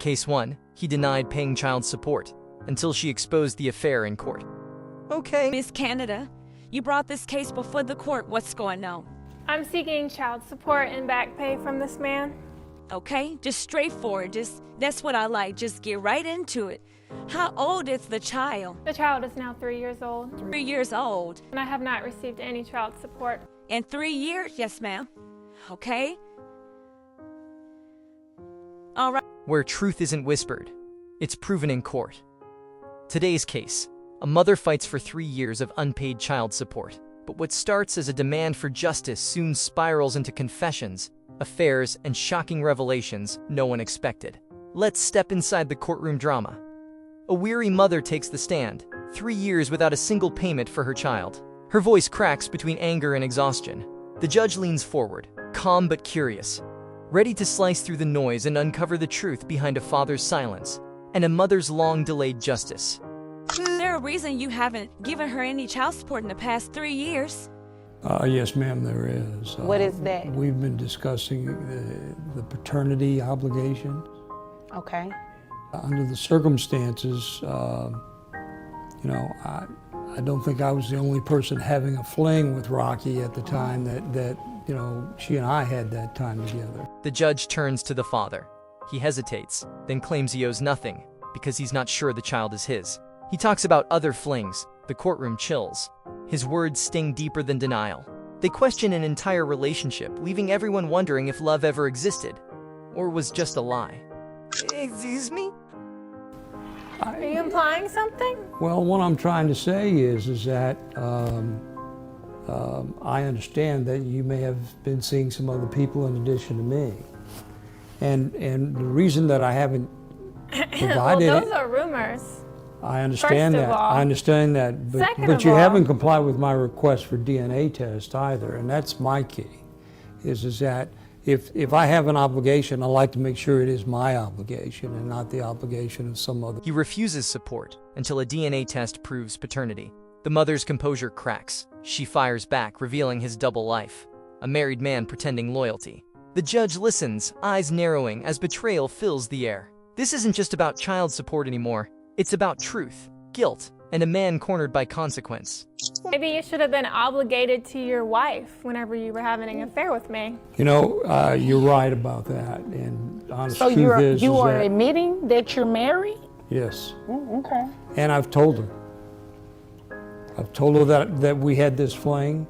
Case 1, he denied paying child support until she exposed the affair in court. Okay. Miss Canada, you brought this case before the court. What's going on? I'm seeking child support and back pay from this man. Okay, just straightforward. That's what I like. Just get right into it. How old is the child? The child is now 3 years old. 3 years old. And I have not received any child support. In 3 years? Yes, ma'am. Okay. All right. Where truth isn't whispered, it's proven in court. Today's case, a mother fights for 3 years of unpaid child support. But what starts as a demand for justice soon spirals into confessions, affairs, and shocking revelations no one expected. Let's step inside the courtroom drama. A weary mother takes the stand, 3 years without a single payment for her child. Her voice cracks between anger and exhaustion. The judge leans forward, calm but curious, ready to slice through the noise and uncover the truth behind a father's silence and a mother's long-delayed justice. Is there a reason you haven't given her any child support in the past 3 years? Yes, ma'am, there is. What is that? We've been discussing the paternity obligations. Okay. Under the circumstances, I don't think I was the only person having a fling with Rocky at the time that she and I had that time together. The judge turns to the father. He hesitates, then claims he owes nothing because he's not sure the child is his. He talks about other flings. The courtroom chills. His words sting deeper than denial. They question an entire relationship, leaving everyone wondering if love ever existed, or was just a lie. Excuse me? Are you implying something? Well, what I'm trying to say is that I understand that you may have been seeing some other people in addition to me. And the reason that I haven't provided Well, those are rumors. I understand First of that. all. I understand that. Second But of you all. haven't complied with my request for DNA test either, and that's my key. Is that if I have an obligation, I like to make sure it is my obligation and not the obligation of some other. He refuses support until a DNA test proves paternity. The mother's composure cracks. She fires back, revealing his double life, a married man pretending loyalty. The judge listens, eyes narrowing as betrayal fills the air. This isn't just about child support anymore. It's about truth, guilt, and a man cornered by consequence. Maybe you should have been obligated to your wife whenever you were having an affair with me. You're right about that. And honest So truth is you are that, admitting that you're married? yes. Okay. And I've told her. I've told her that we had this fling.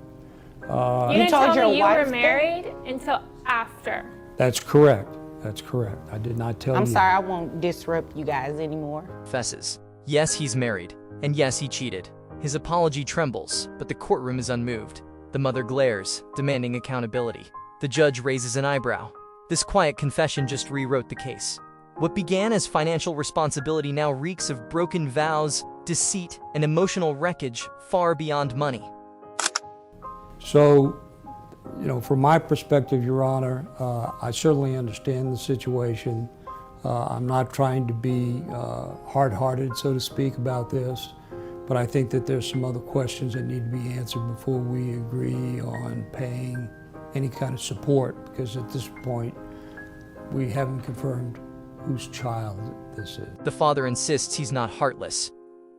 You didn't told tell your me you wife were that? married until after. That's correct. That's correct. I did not tell you. I'm sorry, I won't disrupt you guys anymore. Confesses. Yes, he's married, and yes, he cheated. His apology trembles, but the courtroom is unmoved. The mother glares, demanding accountability. The judge raises an eyebrow. This quiet confession just rewrote the case. What began as financial responsibility now reeks of broken vows, deceit, and emotional wreckage far beyond money. So, from my perspective, Your Honor, I certainly understand the situation. I'm not trying to be hard-hearted, so to speak, about this, but I think that there's some other questions that need to be answered before we agree on paying any kind of support, because at this point, we haven't confirmed whose child this is. The father insists he's not heartless,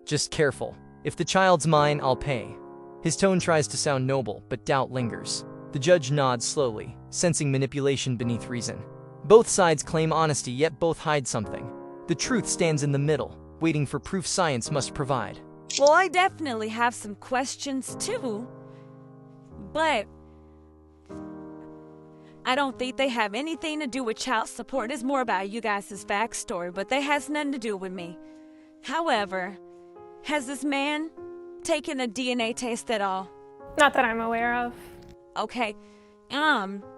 just careful. If the child's mine, I'll pay. His tone tries to sound noble, but doubt lingers. The judge nods slowly, sensing manipulation beneath reason. Both sides claim honesty, yet both hide something. The truth stands in the middle, waiting for proof science must provide. Well, I definitely have some questions too, but I don't think they have anything to do with child support. It's more about you guys' backstory, but that has nothing to do with me. However, has this man taken a DNA test at all? Not that I'm aware of. Okay.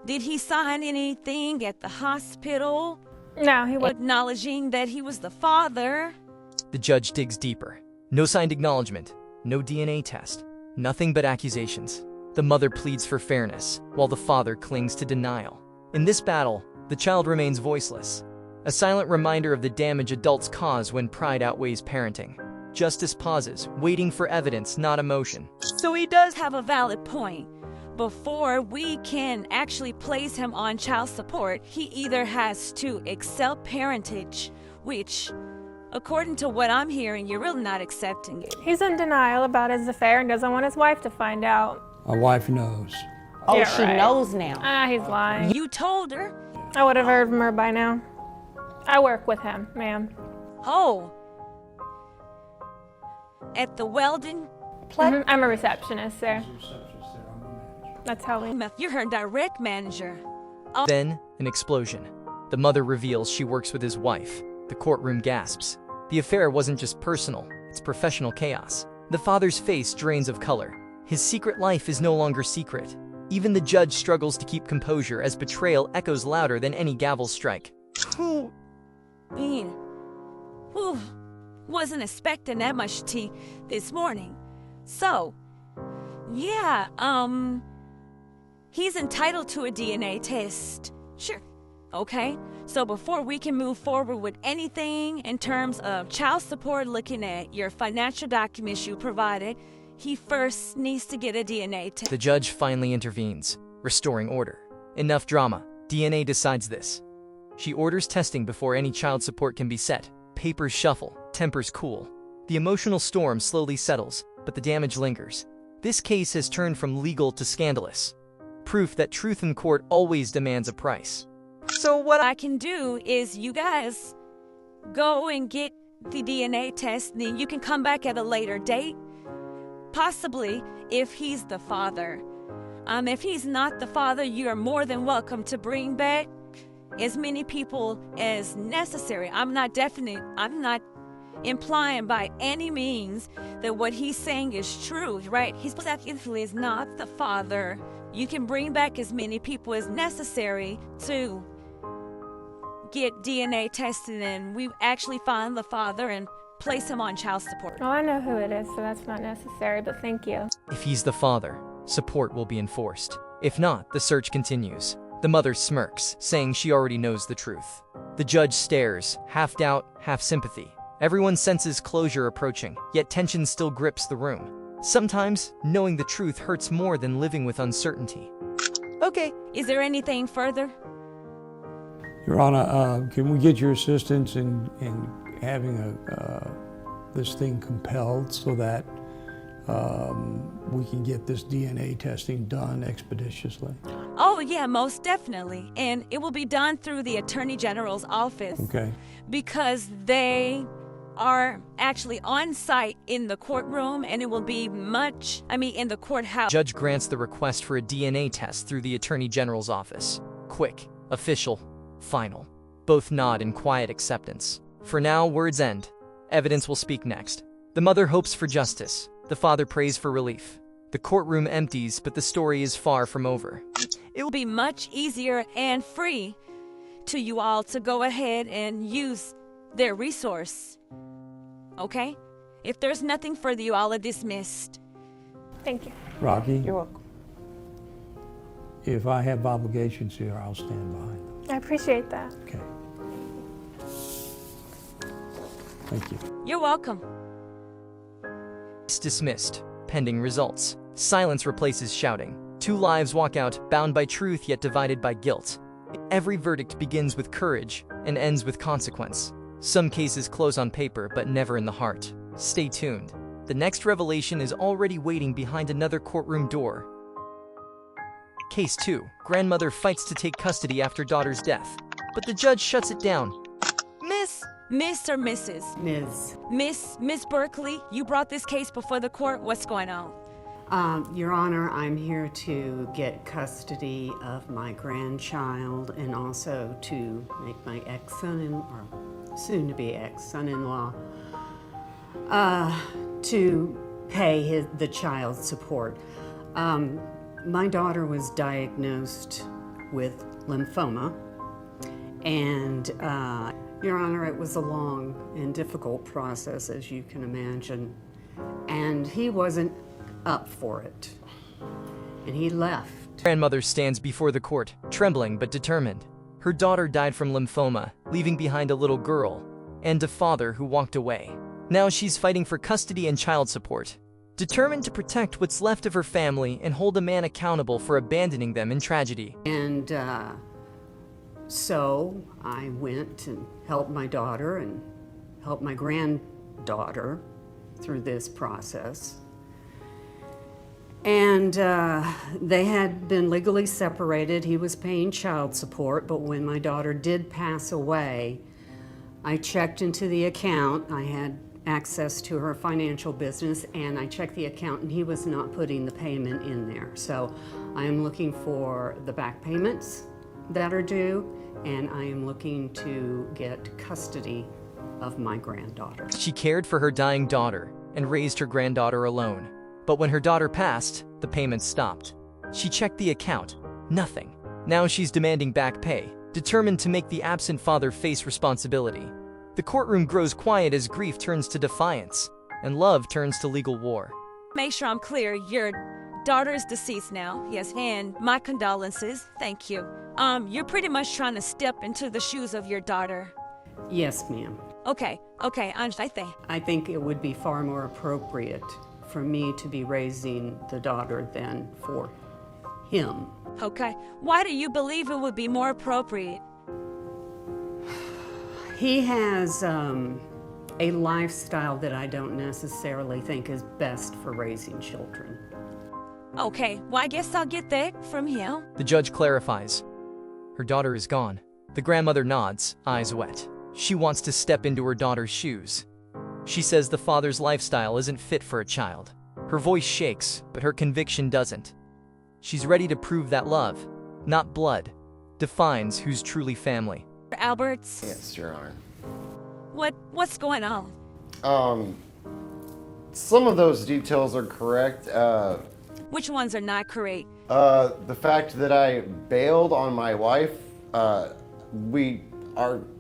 Did he sign anything at the hospital No, he wasn't. acknowledging that he was the father? The judge digs deeper. No signed acknowledgement, no DNA test, nothing but accusations. The mother pleads for fairness, while the father clings to denial. In this battle, the child remains voiceless, a silent reminder of the damage adults cause when pride outweighs parenting. Justice pauses, waiting for evidence, not emotion. So he does have a valid point. Before we can actually place him on child support, he either has to accept parentage which, according to what I'm hearing, you're really not accepting it. He's in denial about his affair and doesn't want his wife to find out. My wife knows. Oh, Yeah, she right. knows now. He's lying. You told her? I would have heard from her by now. I work with him, ma'am. Oh. At the welding? I'm a receptionist there. That's how we... You're her direct manager. Then, an explosion. The mother reveals she works with his wife. The courtroom gasps. The affair wasn't just personal, it's professional chaos. The father's face drains of color. His secret life is no longer secret. Even the judge struggles to keep composure as betrayal echoes louder than any gavel strike. Man, whew, wasn't expecting that much tea this morning. So, yeah, he's entitled to a DNA test. Sure. Okay, so before we can move forward with anything in terms of child support, looking at your financial documents you provided, he first needs to get a DNA test. The judge finally intervenes, restoring order. Enough drama. DNA decides this. She orders testing before any child support can be set. Papers shuffle, tempers cool. The emotional storm slowly settles, but the damage lingers. This case has turned from legal to scandalous. Proof that truth in court always demands a price. So what I can do is you guys go and get the DNA test, and then you can come back at a later date. Possibly if he's the father. If he's not the father, you are more than welcome to bring back as many people as necessary. I'm not implying by any means that what he's saying is true, right? He's definitely is not the father. You can bring back as many people as necessary to get DNA tested, and we actually find the father and place him on child support. Well, I know who it is, so that's not necessary, but thank you. If he's the father, support will be enforced. If not, the search continues. The mother smirks, saying she already knows the truth. The judge stares, half doubt, half sympathy. Everyone senses closure approaching, yet tension still grips the room. Sometimes, knowing the truth hurts more than living with uncertainty. Okay. Is there anything further? Your Honor, can we get your assistance in having this thing compelled so that we can get this DNA testing done expeditiously? Oh, yeah, most definitely. And it will be done through the Attorney General's office. Okay. Because they are actually on site in the courtroom, and it will be in the courthouse. Judge grants the request for a DNA test through the Attorney General's office. Quick, official, final. Both nod in quiet acceptance. For now, words end. Evidence will speak next. The mother hopes for justice. The father prays for relief. The courtroom empties, but the story is far from over. It will be much easier and free to you all to go ahead and use their resource. Okay? If there's nothing further, you all are dismissed. Thank you. Rocky, You're welcome. if I have obligations here, I'll stand behind them. I appreciate that. Okay. Thank you. You're welcome. It's dismissed, pending results. Silence replaces shouting. Two lives walk out, bound by truth yet divided by guilt. Every verdict begins with courage and ends with consequence. Some cases close on paper, but never in the heart. Stay tuned. The next revelation is already waiting behind another courtroom door. Case 2. Grandmother fights to take custody after daughter's death, but the judge shuts it down. Miss or Mrs.? Ms. Miss Berkeley, you brought this case before the court. What's going on? Your Honor, I'm here to get custody of my grandchild and also to make my or soon-to-be ex-son-in-law to pay the child support. My daughter was diagnosed with lymphoma, and Your Honor, it was a long and difficult process, as you can imagine, and he wasn't up for it, and he left. Grandmother stands before the court, trembling but determined. Her daughter died from lymphoma, leaving behind a little girl, and a father who walked away. Now she's fighting for custody and child support, determined to protect what's left of her family and hold a man accountable for abandoning them in tragedy. And So I went and helped my daughter and helped my granddaughter through this process. And they had been legally separated. He was paying child support, but when my daughter did pass away, I checked into the account. I had access to her financial business, and I checked the account, and he was not putting the payment in there. So I am looking for the back payments that are due, and I am looking to get custody of my granddaughter. She cared for her dying daughter and raised her granddaughter alone. But when her daughter passed, the payments stopped. She checked the account. Nothing. Now she's demanding back pay, determined to make the absent father face responsibility. The courtroom grows quiet as grief turns to defiance, and love turns to legal war. Make sure I'm clear. Your daughter is deceased now. Yes, and my condolences. Thank you. You're pretty much trying to step into the shoes of your daughter. Yes, ma'am. Okay, I think. I think it would be far more appropriate for me to be raising the daughter than for him. Okay. Why do you believe it would be more appropriate? He has a lifestyle that I don't necessarily think is best for raising children. Okay, well, I guess I'll get that from him. The judge clarifies. Her daughter is gone. The grandmother nods, eyes wet. She wants to step into her daughter's shoes. She says the father's lifestyle isn't fit for a child. Her voice shakes, but her conviction doesn't. She's ready to prove that love, not blood, defines who's truly family. Alberts? Yes, Your Honor. What's going on? Some of those details are correct. Which ones are not correct? The fact that I bailed on my wife, our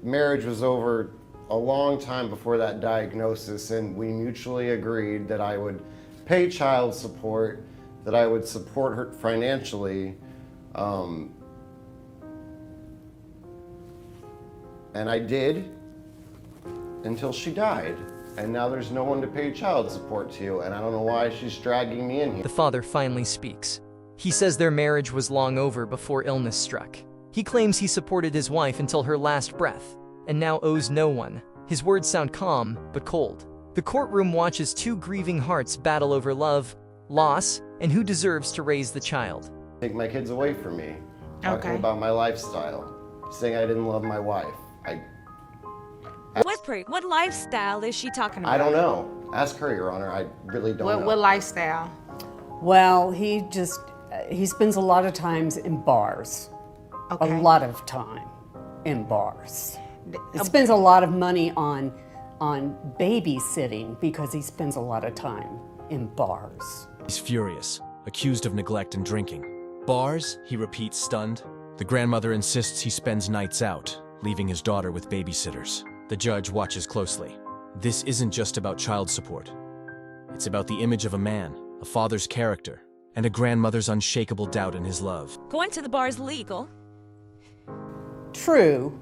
marriage was over a long time before that diagnosis, and we mutually agreed that I would pay child support, that I would support her financially, and I did until she died. And now there's no one to pay child support to, and I don't know why she's dragging me in here. The father finally speaks. He says their marriage was long over before illness struck. He claims he supported his wife until her last breath, and now owes no one. His words sound calm, but cold. The courtroom watches two grieving hearts battle over love, loss, and who deserves to raise the child. Take my kids away from me, talking Okay. about my lifestyle, saying I didn't love my wife. What lifestyle is she talking about? I don't know. Ask her, Your Honor. I really don't know. What lifestyle? Well, he spends a lot of times in bars. Okay. A lot of time in bars. He spends a lot of money on babysitting because he spends a lot of time in bars. He's furious, accused of neglect and drinking. Bars, he repeats, stunned. The grandmother insists he spends nights out, leaving his daughter with babysitters. The judge watches closely. This isn't just about child support. It's about the image of a man, a father's character, and a grandmother's unshakable doubt in his love. Going to the bar is legal. True,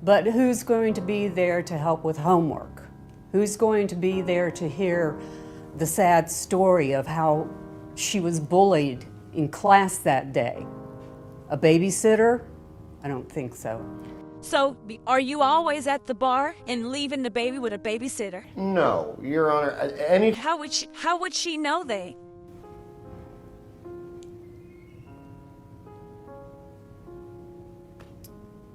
but who's going to be there to help with homework? Who's going to be there to hear the sad story of how she was bullied in class that day? A babysitter? I don't think so. So, are you always at the bar and leaving the baby with a babysitter? No, Your Honor. How would she know that?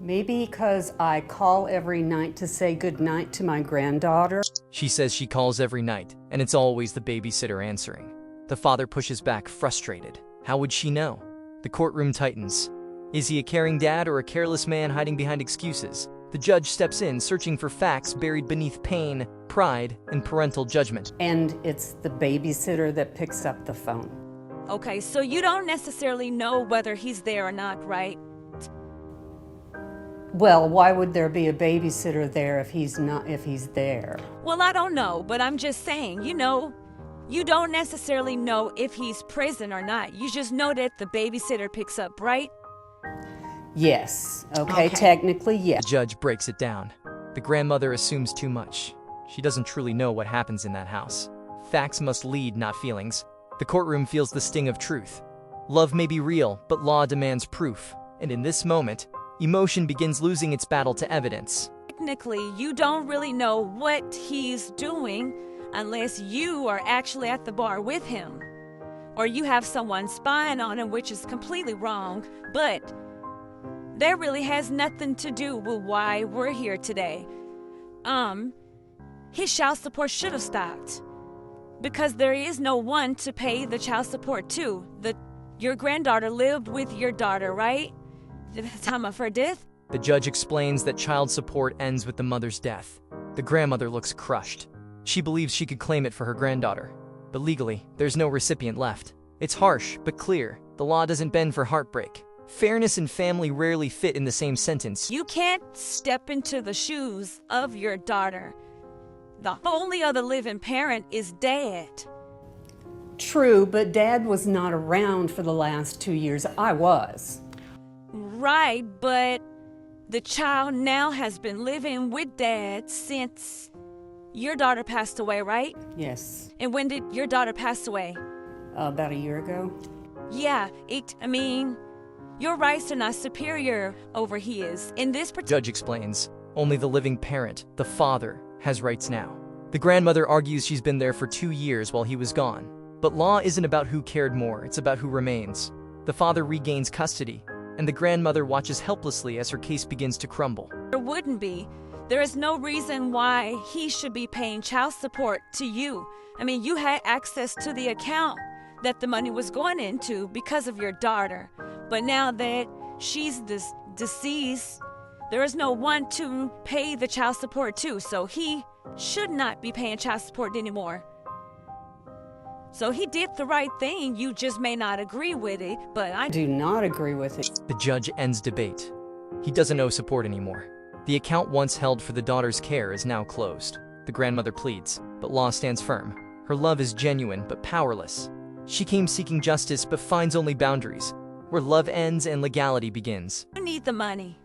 Maybe because I call every night to say goodnight to my granddaughter. She says she calls every night, and it's always the babysitter answering. The father pushes back, frustrated. How would she know? The courtroom tightens. Is he a caring dad or a careless man hiding behind excuses? The judge steps in, searching for facts buried beneath pain, pride, and parental judgment. And it's the babysitter that picks up the phone. Okay, so you don't necessarily know whether he's there or not, right? Well, why would there be a babysitter there if he's there? Well, I don't know, but I'm just saying, you don't necessarily know if he's present or not. You just know that the babysitter picks up, right? Yes. Okay, technically, yes. The judge breaks it down. The grandmother assumes too much. She doesn't truly know what happens in that house. Facts must lead, not feelings. The courtroom feels the sting of truth. Love may be real, but law demands proof. And in this moment, Emotion begins losing its battle to evidence. Technically, you don't really know what he's doing unless you are actually at the bar with him. Or you have someone spying on him, which is completely wrong. But that really has nothing to do with why we're here today. His child support should have stopped. Because there is no one to pay the child support to. Your granddaughter lived with your daughter, right? At the time of her death? The judge explains that child support ends with the mother's death. The grandmother looks crushed. She believes she could claim it for her granddaughter. But legally, there's no recipient left. It's harsh, but clear. The law doesn't bend for heartbreak. Fairness and family rarely fit in the same sentence. You can't step into the shoes of your daughter. The only other living parent is Dad. True, but Dad was not around for the last 2 years. I was. Right, but the child now has been living with Dad since your daughter passed away, right? Yes. And when did your daughter pass away? About a year ago. Yeah, your rights are not superior over his. In this Judge explains, only the living parent, the father, has rights now. The grandmother argues she's been there for 2 years while he was gone. But law isn't about who cared more, it's about who remains. The father regains custody, and the grandmother watches helplessly as her case begins to crumble. There wouldn't be. There is no reason why he should be paying child support to you. You had access to the account that the money was going into because of your daughter. But now that she's deceased, there is no one to pay the child support to, so he should not be paying child support anymore. So he did the right thing, you just may not agree with it, but I do not agree with it. The judge ends debate. He doesn't owe support anymore. The account once held for the daughter's care is now closed. The grandmother pleads, but law stands firm. Her love is genuine but powerless. She came seeking justice but finds only boundaries, where love ends and legality begins. You need the money.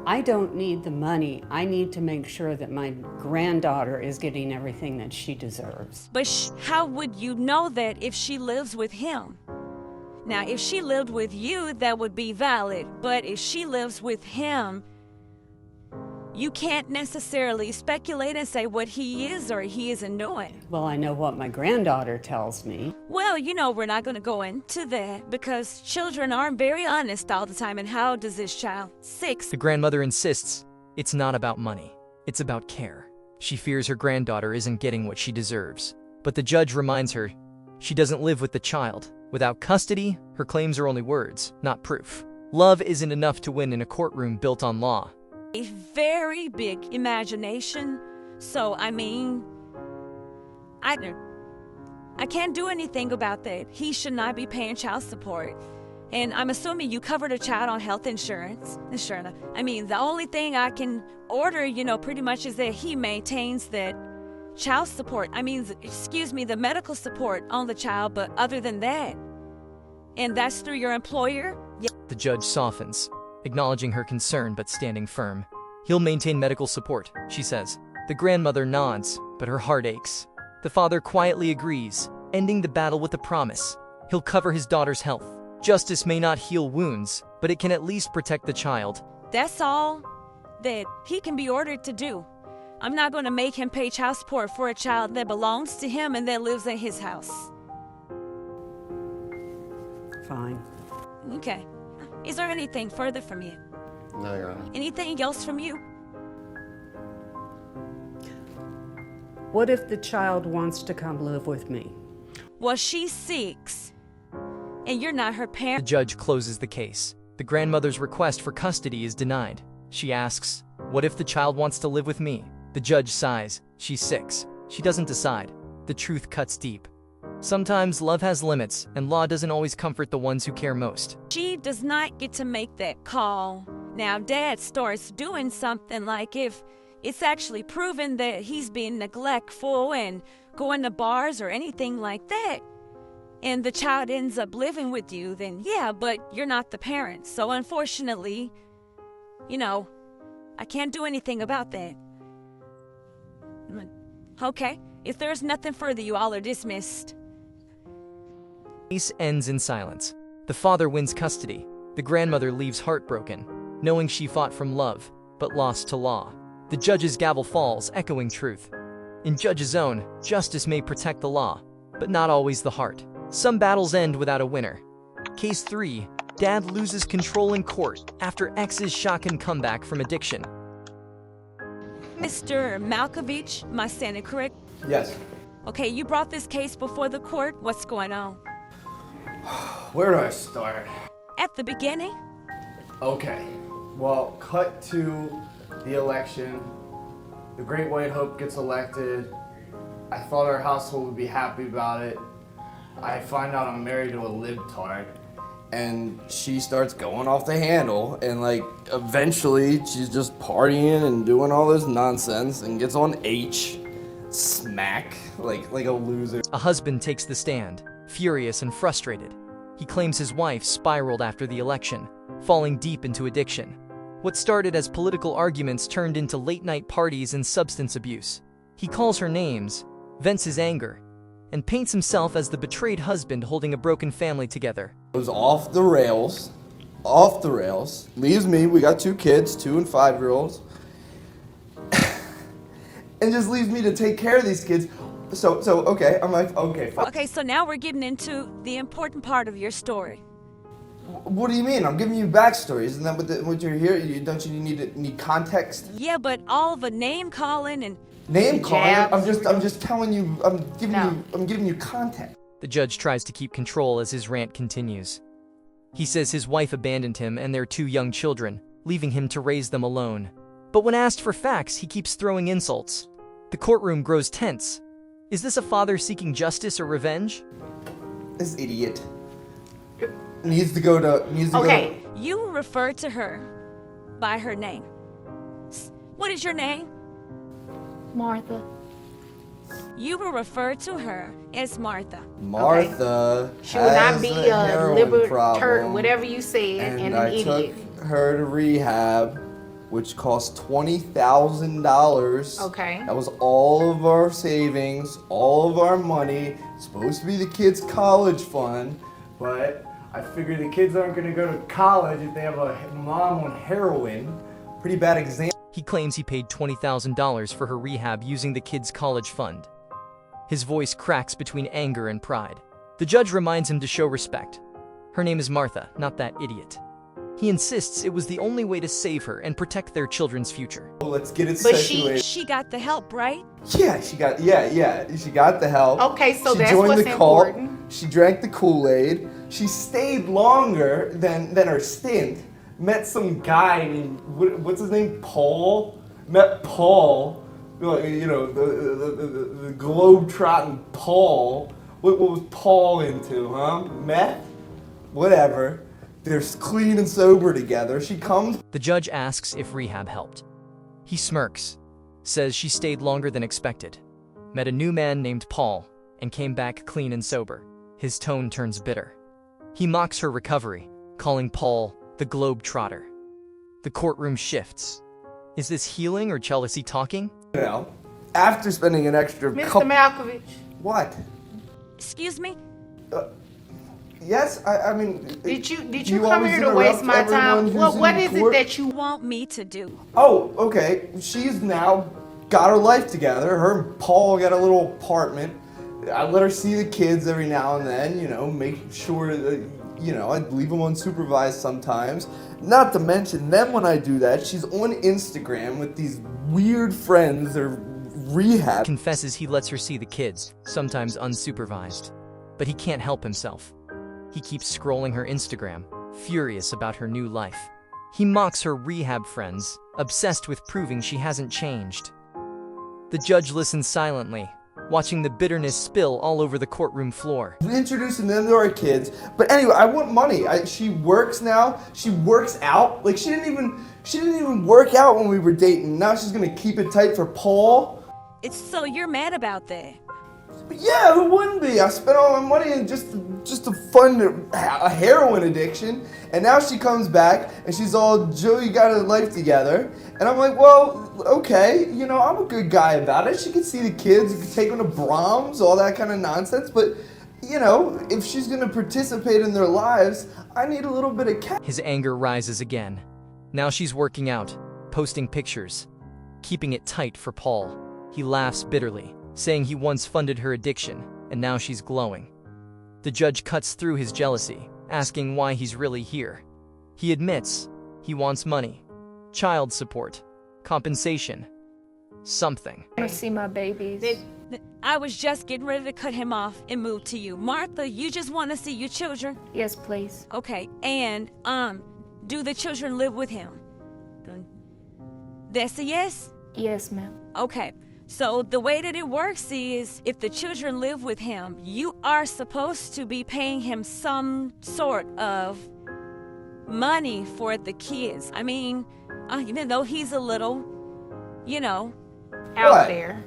I don't need the money. I need to make sure that my granddaughter is getting everything that she deserves. But how would you know that if she lives with him? Now, if she lived with you, that would be valid. But if she lives with him, you can't necessarily speculate and say what he is or he isn't doing. Well, I know what my granddaughter tells me. Well, we're not going to go into that because children aren't very honest all the time. And how does this child? 6. The grandmother insists it's not about money. It's about care. She fears her granddaughter isn't getting what she deserves. But the judge reminds her she doesn't live with the child. Without custody, her claims are only words, not proof. Love isn't enough to win in a courtroom built on law. A very big imagination. So, I can't do anything about that. He should not be paying child support. And I'm assuming you covered a child on health insurance. The only thing I can order, pretty much is that he maintains that child support. The medical support on the child, but other than that. And that's through your employer? Yeah. The judge softens, acknowledging her concern but standing firm. He'll maintain medical support, she says. The grandmother nods, but her heart aches. The father quietly agrees, ending the battle with a promise. He'll cover his daughter's health. Justice may not heal wounds, but it can at least protect the child. That's all that he can be ordered to do. I'm not going to make him pay child support for a child that belongs to him and that lives in his house. Fine. Okay. Is there anything further from you? No, Your Honor. Anything else from you? What if the child wants to come live with me? Well, she's 6, and you're not her The parent. judge closes the case. The grandmother's request for custody is denied. She asks, "What if the child wants to live with me?" The judge sighs. She's 6. She doesn't decide. The truth cuts deep. Sometimes love has limits, and law doesn't always comfort the ones who care most. She does not get to make that call. Now, Dad starts doing something like if it's actually proven that he's being neglectful and going to bars or anything like that, and the child ends up living with you, then yeah, but you're not the parent. So unfortunately, I can't do anything about that. Okay, if there's nothing further, you all are dismissed. The case ends in silence. The father wins custody. The grandmother leaves heartbroken. knowing she fought from love, but lost to law. The judge's gavel falls, echoing truth. In Judge's Zone, justice may protect the law, but not always the heart. Some battles end without a winner. Case 3. Dad loses control in court after ex's shocking comeback from addiction. Mr. Malkovich, am I saying it correct? Yes. Okay, you brought this case before the court. What's going on? Where do I start? At the beginning? Okay. Well, cut to the election. The Great White Hope gets elected. I thought our household would be happy about it. I find out I'm married to a libtard. And she starts going off the handle, and like eventually she's just partying and doing all this nonsense and gets on H, smack, like a loser. A husband takes the stand, furious and frustrated. He claims his wife spiraled after the election, falling deep into addiction. What started as political arguments turned into late-night parties and substance abuse. He calls her names, vents his anger, and paints himself as the betrayed husband holding a broken family together. It was off the rails, leaves me, we got 2 kids, 2 and 5-year-olds, and just leaves me to take care of these kids. So okay, I'm like, okay, fine. Okay, so now we're getting into the important part of your story. What do you mean? I'm giving you backstory. Isn't that what you're here? Don't you need context? Yeah, but all the name calling and Name calling? Jabs. I'm just telling you. I'm giving you context. The judge tries to keep control as his rant continues. He says his wife abandoned him and their 2 young children, leaving him to raise them alone. But when asked for facts, he keeps throwing insults. The courtroom grows tense. Is this a father seeking justice or revenge? This idiot needs to go to. Okay. you refer to her by her name. What is your name? Martha. You will refer to her as Martha. Martha. She will not has be a a heroin problem, libertard, whatever you said, and an I idiot. took her to rehab, which cost $20,000. Okay. That was all of our savings, all of our money. It's supposed to be the kids' college fund, but I figure the kids aren't going to go to college if they have a mom on heroin. Pretty bad example. He claims he paid $20,000 for her rehab using the kids' college fund. His voice cracks between anger and pride. The judge reminds him to show respect. Her name is Martha, not that idiot. He insists it was the only way to save her and protect their children's future. Let's get it But situated. She got the help, right? Yeah, she got the help. Okay, so she that's joined what's the cult. important. She drank the Kool-Aid. She stayed longer than her stint. Met some guy named, what's his name? Paul. Met Paul. You know, the globe-trotting Paul. What was Paul into, huh? Meth? Whatever. They're clean and sober together. She comes. The judge asks if rehab helped. He smirks, says she stayed longer than expected, met a new man named Paul, and came back clean and sober. His tone turns bitter. He mocks her recovery, calling Paul the globe-trotter. The courtroom shifts. Is this healing or jealousy talking? You know, after spending an extra Mr. Malkovich. What? Excuse me? Yes, I mean. Did you come always here to waste interrupt my time? everyone who's What in is it court? that you Want me to do? Oh, okay. She's now got her life together. Her and Paul got a little apartment. I let her see the kids every now and then, you know, make sure that, you know, I'd leave them unsupervised sometimes. Not to mention, then when I do that, she's on Instagram with these weird friends or rehab. Confesses he lets her see the kids, sometimes unsupervised. But he can't help himself. He keeps scrolling her Instagram, furious about her new life. He mocks her rehab friends, obsessed with proving she hasn't changed. The judge listens silently, watching the bitterness spill all over the courtroom floor. Introducing them to our kids. But anyway, I want money. She works now. She works out. Like she didn't even work out when we were dating. Now she's gonna keep it tight for Paul. So you're mad about that? But yeah, who wouldn't be? I spent all my money in just to fund a heroin addiction, and now she comes back and she's all, Joe, you got a life together. And I'm like, well, okay, you know, I'm a good guy about it. She can see the kids, you can take them to Brahms, all that kind of nonsense. But, you know, if she's gonna participate in their lives, I need a little bit of cash. His anger rises again. Now she's working out, posting pictures, keeping it tight for Paul. He laughs bitterly, saying he once funded her addiction, and now she's glowing. The judge cuts through his jealousy, asking why he's really here. He admits he wants money, child support, compensation, something. I want to see my babies. I was just getting ready to cut him off and move to you. Martha, you just want to see your children? Yes, please. Okay, and, do the children live with him? That's a yes? Yes, ma'am. Okay, so the way that it works is if the children live with him, you are supposed to be paying him some sort of money for the kids. I mean, even though he's a little, Out there.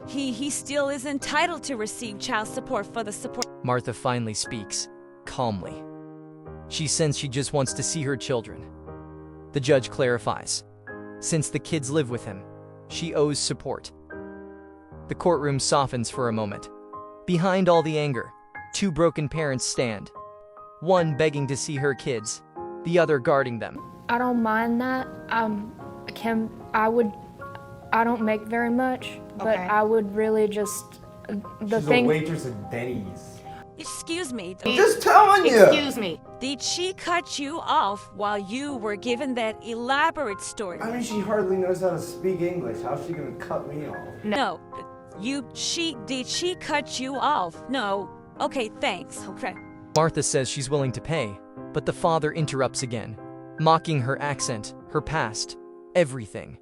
he still is entitled to receive child support for the support. Martha finally speaks, calmly. She says she just wants to see her children. The judge clarifies. Since the kids live with him, she owes support. The courtroom softens for a moment. Behind all the anger, two broken parents stand. One begging to see her kids, the other guarding them. I don't mind that. I don't make very much, but Okay. I would really just, the She's thing. a waitress at Denny's. Excuse me. I'm just telling you. Excuse me. Did she cut you off while you were given that elaborate story? I mean, she hardly knows how to speak English. How's she gonna cut me off? No. Did she cut you off? No. Okay, thanks. Okay. Martha says she's willing to pay, but the father interrupts again, mocking her accent, her past, everything.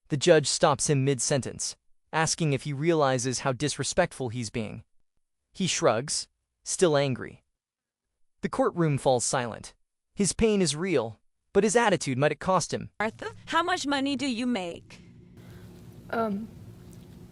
The judge stops him mid-sentence, asking if he realizes how disrespectful he's being. He shrugs, still angry. The courtroom falls silent. His pain is real, but his attitude might it cost him. Martha, how much money do you make?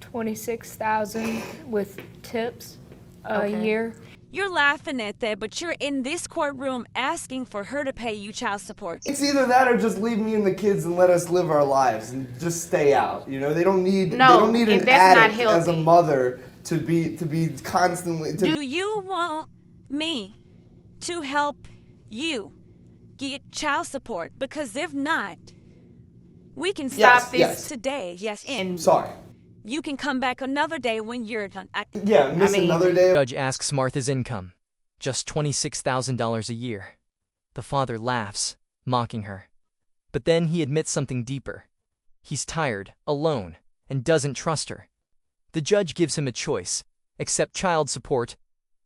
26,000 with tips a Okay. year. You're laughing at that, but you're in this courtroom asking for her to pay you child support. It's either that or just leave me and the kids and let us live our lives and just stay out. They don't need No, an and that's not addict as a healthy. mother to be constantly. Do you want me to help you get child support? Because if not, we can Yes, stop this yes. today. Yes, and Sorry. you can come back another day when you're done. Yeah, miss another day. The judge asks Martha's income, just $26,000 a year. The father laughs, mocking her. But then he admits something deeper. He's tired, alone, and doesn't trust her. The judge gives him a choice: accept child support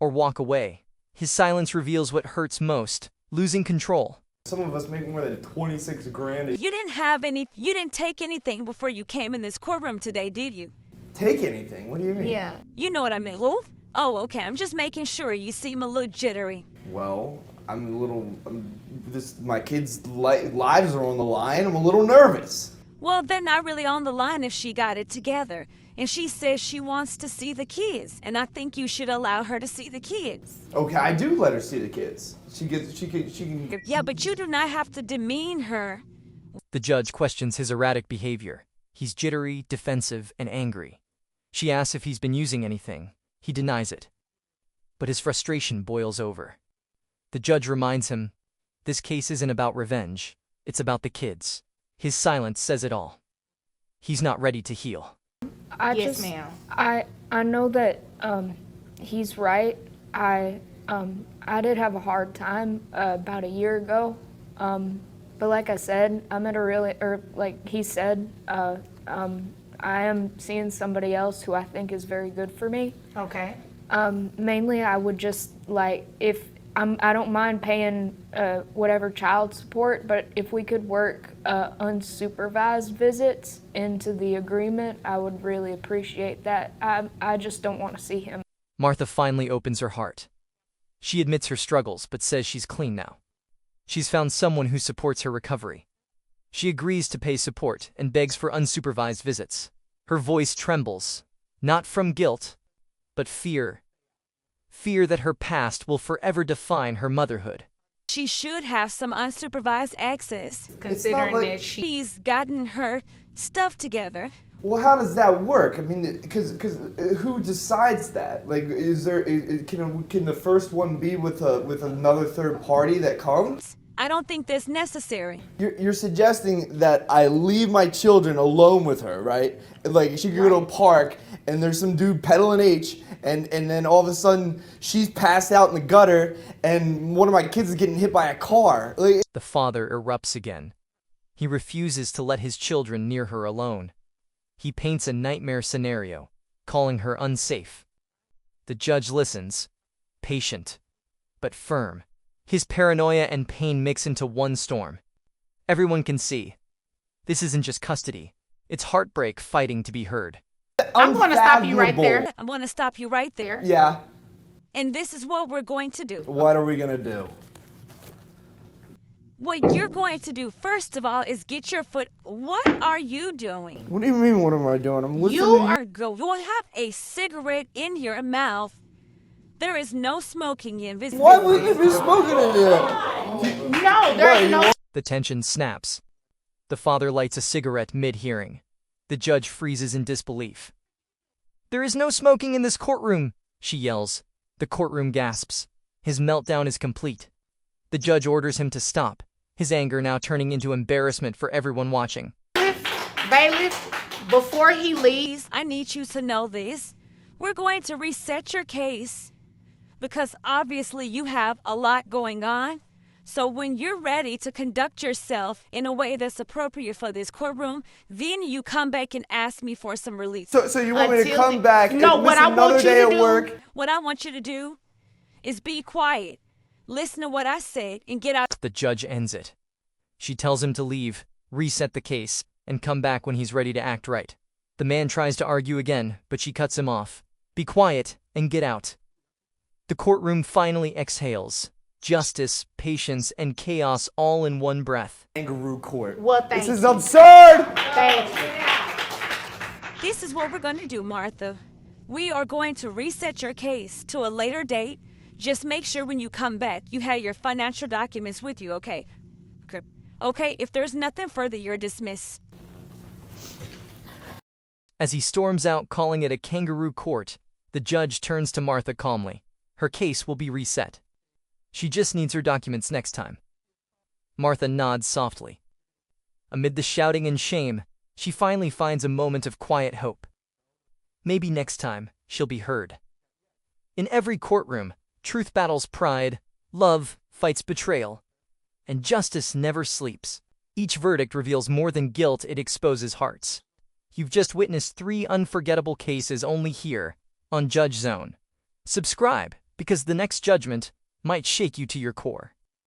or walk away. His silence reveals what hurts most: losing control. Some of us make more than 26 grand. You didn't take anything before you came in this courtroom today, did you? Take anything? What do you mean? Yeah. You know what I mean, Lou? Oh, okay. I'm just making sure. You seem a little jittery. Well, my kids' lives are on the line. I'm a little nervous. Well, they're not really on the line if she got it together. And she says she wants to see the kids. And I think you should allow her to see the kids. Okay, I do let her see the kids. She can. Yeah, but you do not have to demean her. The judge questions his erratic behavior. He's jittery, defensive, and angry. She asks if he's been using anything. He denies it. But his frustration boils over. The judge reminds him, this case isn't about revenge. It's about the kids. His silence says it all. He's not ready to heal. Yes, ma'am. I know that he's right. I did have a hard time about a year ago, but like I said, I'm at a really, or like he said, I am seeing somebody else who I think is very good for me. Okay. Mainly, I would just like I don't mind paying whatever child support, but if we could work unsupervised visits into the agreement, I would really appreciate that. I just don't want to see him. Martha finally opens her heart. She admits her struggles, but says she's clean now. She's found someone who supports her recovery. She agrees to pay support and begs for unsupervised visits. Her voice trembles, not from guilt, but fear. Fear that her past will forever define her motherhood. She should have some unsupervised access. Considering like- that she. She's gotten her stuff together. Well, how does that work? I mean, because who decides that? Like, can the first one be with another third party that comes? I don't think that's necessary. You're suggesting that I leave my children alone with her, right? Like she could go to a park and there's some dude peddling H and then all of a sudden she's passed out in the gutter and one of my kids is getting hit by a car. Like, The father erupts again. He refuses to let his children near her alone. He paints a nightmare scenario, calling her unsafe. The judge listens, patient, but firm. His paranoia and pain mix into one storm. Everyone can see. This isn't just custody. It's heartbreak fighting to be heard. I'm going to stop you right there. I'm going to stop you right there. Yeah. And this is what we're going to do. What are we gonna do? What you're going to do, first of all, is get your foot. What are you doing? What do you mean? What am I doing? I'm listening. You to are. You have a cigarette in your mouth. There is no smoking in this. Why would you be smoking in there? No, there's no. The tension snaps. The father lights a cigarette mid-hearing. The judge freezes in disbelief. "There is no smoking in this courtroom," she yells. The courtroom gasps. His meltdown is complete. The judge orders him to stop, his anger now turning into embarrassment for everyone watching. Bailiff, before he leaves, I need you to know this. We're going to reset your case because obviously you have a lot going on. So when you're ready to conduct yourself in a way that's appropriate for this courtroom, then you come back and ask me for some relief. So you want me to Until come the- back No, and what miss I want another you day to at do- work? What I want you to do is be quiet, listen to what I said, and get out. The judge ends it. She tells him to leave, reset the case, and come back when he's ready to act right. The man tries to argue again, but she cuts him off. "Be quiet and get out." The courtroom finally exhales. Justice, patience, and chaos all in one breath. Kangaroo court. well, thank This is you. absurd! Thank you. This is what we're going to do, Martha. We are going to reset your case to a later date. Just make sure when you come back, you have your financial documents with you, okay? Okay, if there's nothing further, you're dismissed. As he storms out, calling it a kangaroo court, the judge turns to Martha calmly. Her case will be reset. She just needs her documents next time. Martha nods softly. Amid the shouting and shame, she finally finds a moment of quiet hope. Maybe next time, she'll be heard. In every courtroom, truth battles pride, love fights betrayal, and justice never sleeps. Each verdict reveals more than guilt, it exposes hearts. You've just witnessed 3 unforgettable cases only here, on Judge Zone. Subscribe, because the next judgment might shake you to your core.